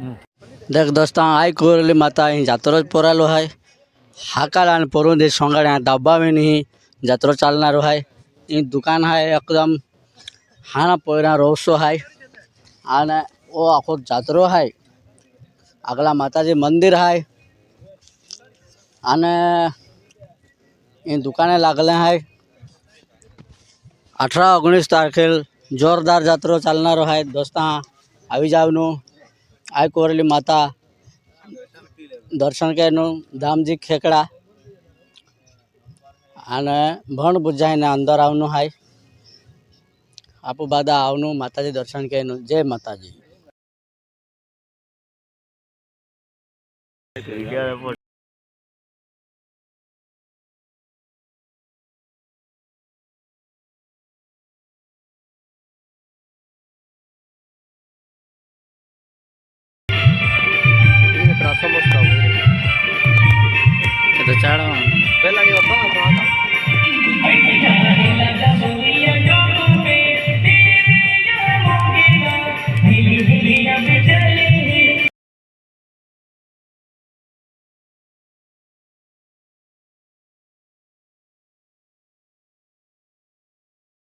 देख दोस्ता आई कोरली माता ही जात्रो पोरालो है हाकाला आणि पोरून दे सोंगाड्या डब्बा में नहीं जात्रो चालनारो है इन दुकान है एकदम हाना पोरा रोसो है आने ओ आखो जात्रो है अगला माताजी मंदिर है आने इन दुकाने लागले है 18-19 तारखेल जोरदार जात्रो चालनारो है दोस्ता આવી જાવનું आई कोरली माता दर्शन करनु धामजी खेकड़ा અને ભણ બુજાઈને અંદર આવનું હાય આપુ બાદા આવનું માતાજી દર્શન કરનું જય માતાજી તો ચાલો પેલા